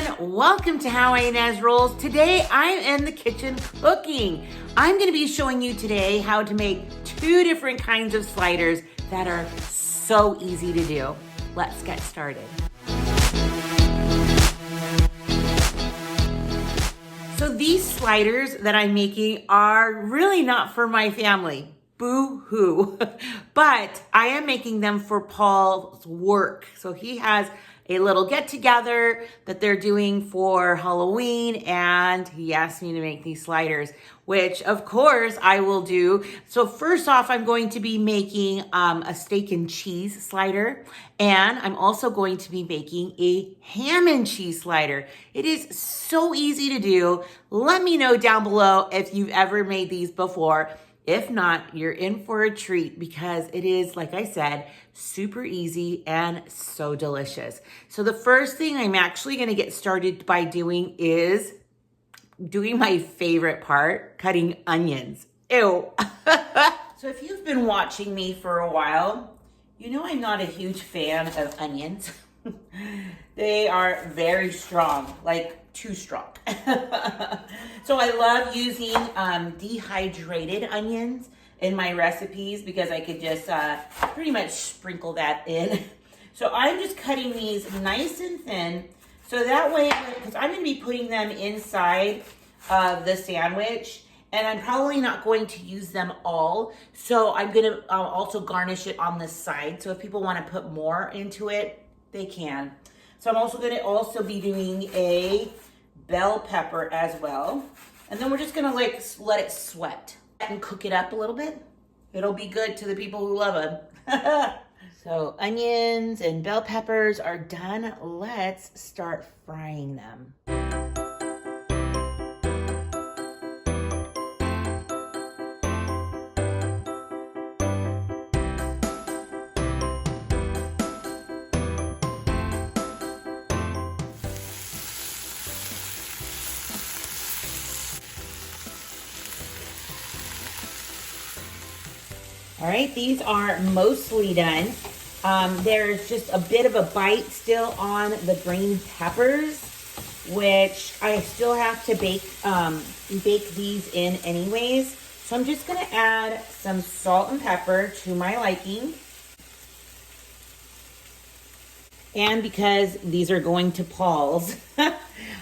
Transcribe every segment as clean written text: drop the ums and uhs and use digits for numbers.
everyone, welcome to How Ines Rolls. Today I'm in the kitchen cooking. I'm going to be showing you today how to make two different kinds of sliders that are so easy to do. Let's get started. So these sliders that I'm making are really not for my family. Boo-hoo. But I am making them for Paul's work. So he has a little get together that they're doing for Halloween, and he asked me to make these sliders, which of course I will do. So first off, I'm going to be making a steak and cheese slider, and I'm also going to be making a ham and cheese slider. It is so easy to do. Let me know down below if you've ever made these before. If not, you're in for a treat because it is, like I said, super easy and so delicious. So the first thing I'm actually going to get started by doing is doing my favorite part, cutting onions. Ew. So if you've been watching me for a while, you know I'm not a huge fan of onions. They are very strong, like too strong. So I love using dehydrated onions in my recipes because I could just pretty much sprinkle that in. So I'm just cutting these nice and thin so that way, because I'm going to be putting them inside of the sandwich, and I'm probably not going to use them all. So I'm going to also garnish it on the side. So if people want to put more into it, they can. So I'm also going to be doing a bell pepper as well. And then we're just going to let it sweat and cook it up a little bit. It'll be good to the people who love them. So onions and bell peppers are done. Let's start frying them. All right, these are mostly done. There's just a bit of a bite still on the green peppers, which I still have to bake these in anyways. So I'm just gonna add some salt and pepper to my liking. And because these are going to Paul's,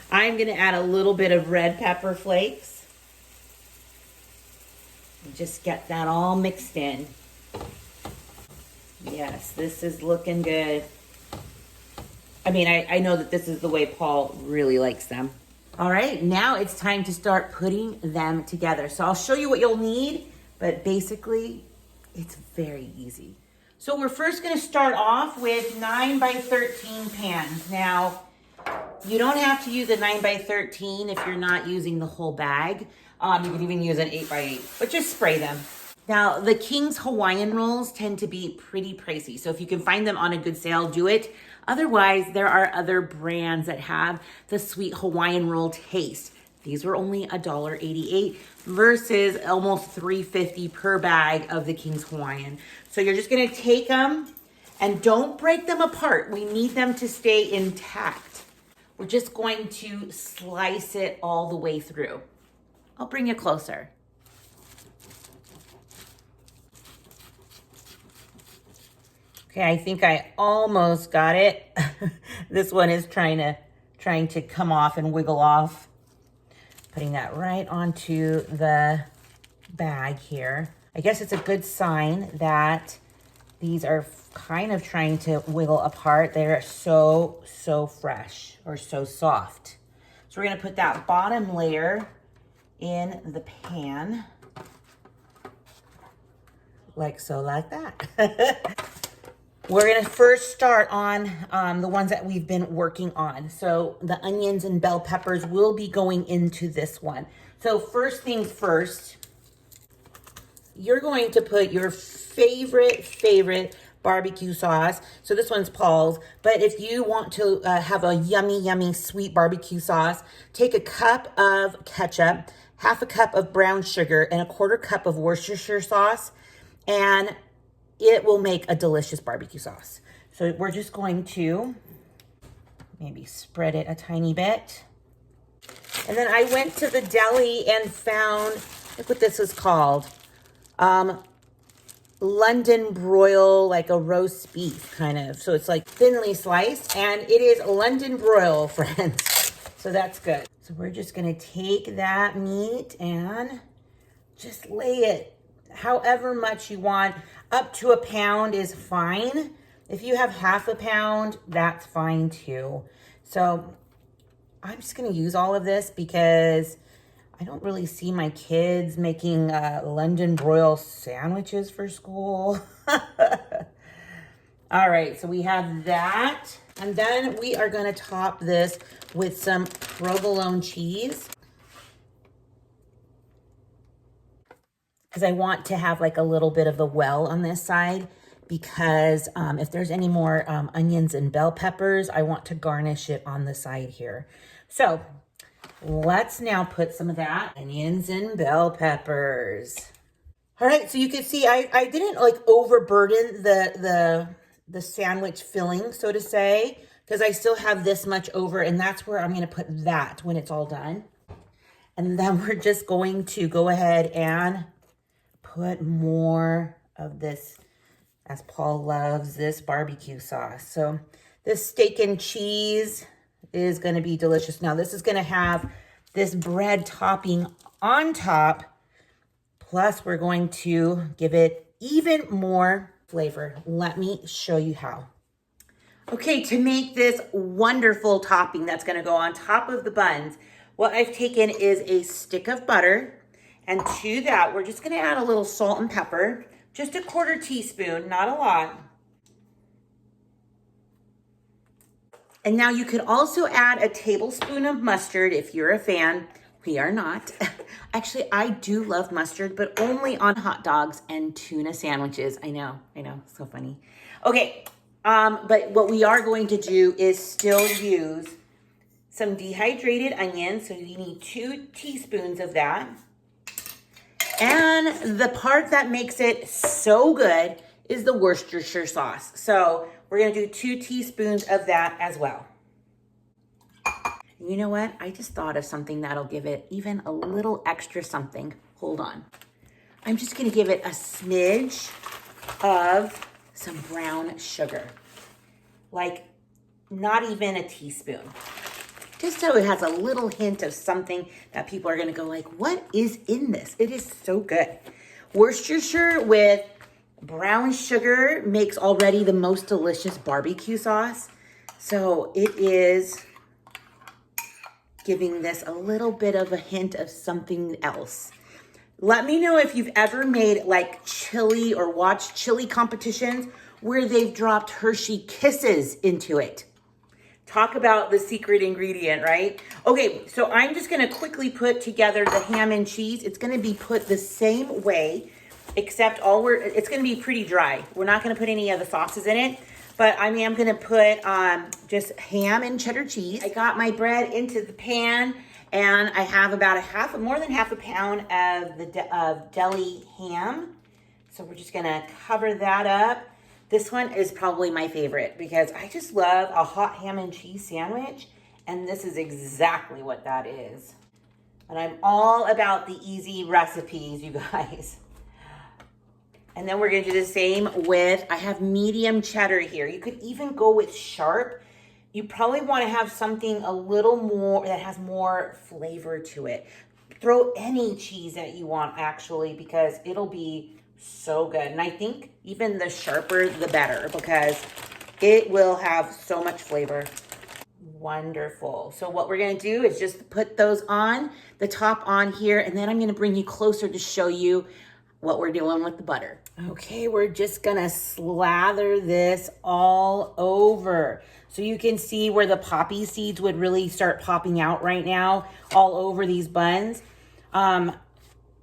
I'm gonna add a little bit of red pepper flakes. Just get that all mixed in. Yes, this is looking good. I mean, I know that this is the way Paul really likes them. All right, now it's time to start putting them together. So I'll show you what you'll need, but basically it's very easy. So we're first gonna start off with 9x13 pans. Now, you don't have to use a 9x13 if you're not using the whole bag. You can even use an 8x8, but just spray them. Now, the King's Hawaiian rolls tend to be pretty pricey, so if you can find them on a good sale, do it. Otherwise, there are other brands that have the sweet Hawaiian roll taste. These were only $1.88 versus almost $3.50 per bag of the King's Hawaiian. So you're just gonna take them and don't break them apart. We need them to stay intact. We're just going to slice it all the way through. I'll bring you closer. Okay, I think I almost got it. This one is trying to come off and wiggle off. Putting that right onto the bag here. I guess it's a good sign that these are kind of trying to wiggle apart. They're so fresh or so soft. So we're gonna put that bottom layer in the pan, like so, like that. We're gonna first start on the ones that we've been working on. So the onions and bell peppers will be going into this one. So first things first, you're going to put your favorite barbecue sauce. So this one's Paul's, but if you want to have a yummy sweet barbecue sauce, take a cup of ketchup, half a cup of brown sugar, and a quarter cup of Worcestershire sauce, and it will make a delicious barbecue sauce. So we're just going to maybe spread it a tiny bit. And then I went to the deli and found, look what this is called. London broil, like a roast beef kind of. So it's like thinly sliced, and it is London broil, friends. So that's good. So we're just gonna take that meat and just lay it however much you want. Up to a pound is fine. If you have half a pound, that's fine too. So I'm just gonna use all of this because I don't really see my kids making London broil sandwiches for school. All right, so we have that. And then we are gonna top this with some provolone cheese, because I want to have like a little bit of the well on this side, because if there's any more onions and bell peppers, I want to garnish it on the side here. So let's now put some of that onions and bell peppers. All right, so you can see I didn't like overburden the sandwich filling, so to say, because I still have this much over, and that's where I'm gonna put that when it's all done. And then we're just going to go ahead and put more of this, as Paul loves, this barbecue sauce. So this steak and cheese is gonna be delicious. Now this is gonna have this bread topping on top, plus we're going to give it even more flavor. Let me show you how. Okay, to make this wonderful topping that's gonna go on top of the buns, what I've taken is a stick of butter, and to that, we're just gonna add a little salt and pepper, just a 1/4 teaspoon, not a lot. And now you could also add a tablespoon of mustard if you're a fan. We are not. Actually, I do love mustard, but only on hot dogs and tuna sandwiches. I know, so funny. Okay, but what we are going to do is still use some dehydrated onions. So you need 2 teaspoons of that. And the part that makes it so good is the Worcestershire sauce. So we're gonna do 2 teaspoons of that as well. You know what? I just thought of something that'll give it even a little extra something. Hold on. I'm just gonna give it a smidge of some brown sugar. Like not even a teaspoon. Just so it has a little hint of something that people are gonna go like, what is in this? It is so good. Worcestershire with brown sugar makes already the most delicious barbecue sauce. So it is giving this a little bit of a hint of something else. Let me know if you've ever made like chili or watched chili competitions where they've dropped Hershey Kisses into it. Talk about the secret ingredient, right? Okay, so I'm just gonna quickly put together the ham and cheese. It's gonna be put the same way, except it's gonna be pretty dry. We're not gonna put any of the sauces in it, but I am gonna put just ham and cheddar cheese. I got my bread into the pan, and I have about more than half a pound of deli ham. So we're just gonna cover that up. This one is probably my favorite because I just love a hot ham and cheese sandwich, and this is exactly what that is. And I'm all about the easy recipes, you guys. And then we're gonna do the same with, I have medium cheddar here. You could even go with sharp. You probably wanna have something a little more, that has more flavor to it. Throw any cheese that you want actually, because it'll be so good. And I think even the sharper, the better, because it will have so much flavor. Wonderful. So what we're gonna do is just put those on, the top on here, and then I'm gonna bring you closer to show you what we're doing with the butter. Okay, we're just gonna slather this all over. So you can see where the poppy seeds would really start popping out right now, all over these buns.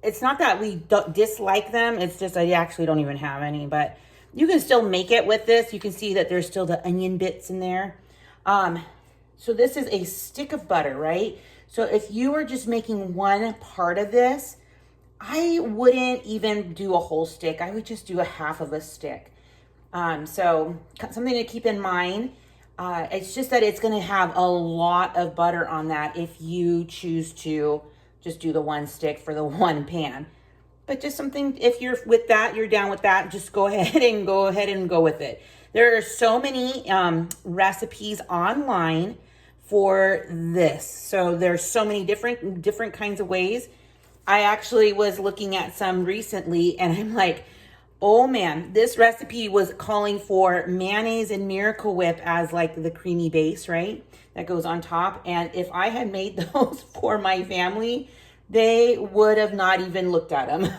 It's not that we don't dislike them, it's just I actually don't even have any, but you can still make it with this. You can see that there's still the onion bits in there. So this is a stick of butter, right? So if you were just making one part of this, I wouldn't even do a whole stick. I would just do a half of a stick. So something to keep in mind. It's just that it's gonna have a lot of butter on that if you choose to just do the one stick for the one pan. But just something, if you're with that, you're down with that, just go ahead and go with it. There are so many recipes online for this. So there's so many different kinds of ways. I actually was looking at some recently and I'm like, oh man, this recipe was calling for mayonnaise and Miracle Whip as like the creamy base, right? That goes on top. And if I had made those for my family, they would have not even looked at them.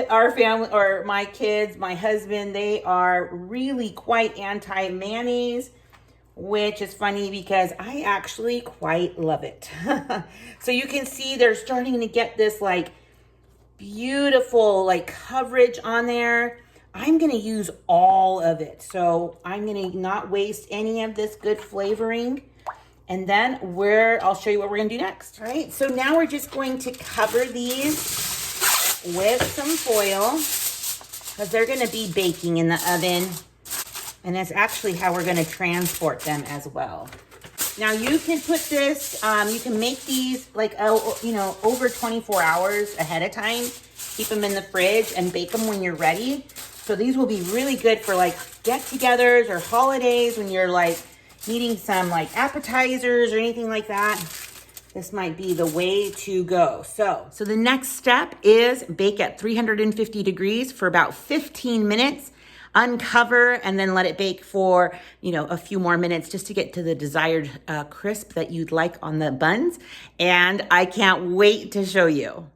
Our family, or my kids, my husband, they are really quite anti-mayonnaise, which is funny because I actually quite love it. So you can see they're starting to get this like beautiful like coverage on there. I'm gonna use all of it. So I'm gonna not waste any of this good flavoring. And then I'll show you what we're gonna do next. All right, so now we're just going to cover these with some foil because they're gonna be baking in the oven. And that's actually how we're gonna transport them as well. Now you can put this, you can make these like, over 24 hours ahead of time. Keep them in the fridge and bake them when you're ready. So these will be really good for like get-togethers or holidays when you're like needing some like appetizers or anything like that. This might be the way to go. So the next step is bake at 350 degrees for about 15 minutes. Uncover and then let it bake for, a few more minutes just to get to the desired crisp that you'd like on the buns. And I can't wait to show you.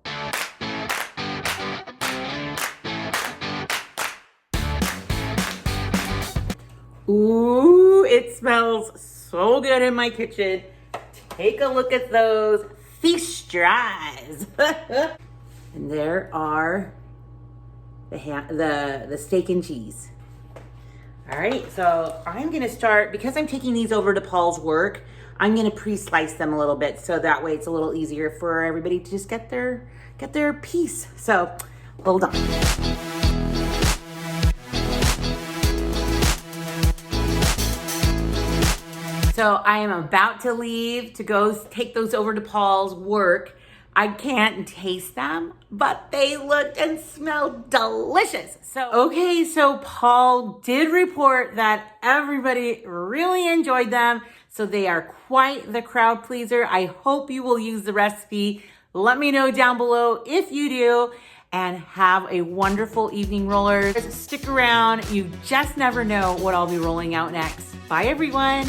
Ooh, it smells so good in my kitchen. Take a look at those. Feast your eyes. And there are the steak and cheese. All right, so I'm gonna start, because I'm taking these over to Paul's work, I'm gonna pre-slice them a little bit so that way it's a little easier for everybody to just get their piece. So hold on. So I am about to leave to go take those over to Paul's work. I can't taste them, but they look and smell delicious. So Paul did report that everybody really enjoyed them. So they are quite the crowd pleaser. I hope you will use the recipe. Let me know down below if you do, and have a wonderful evening, rollers. Stick around. You just never know what I'll be rolling out next. Bye, everyone.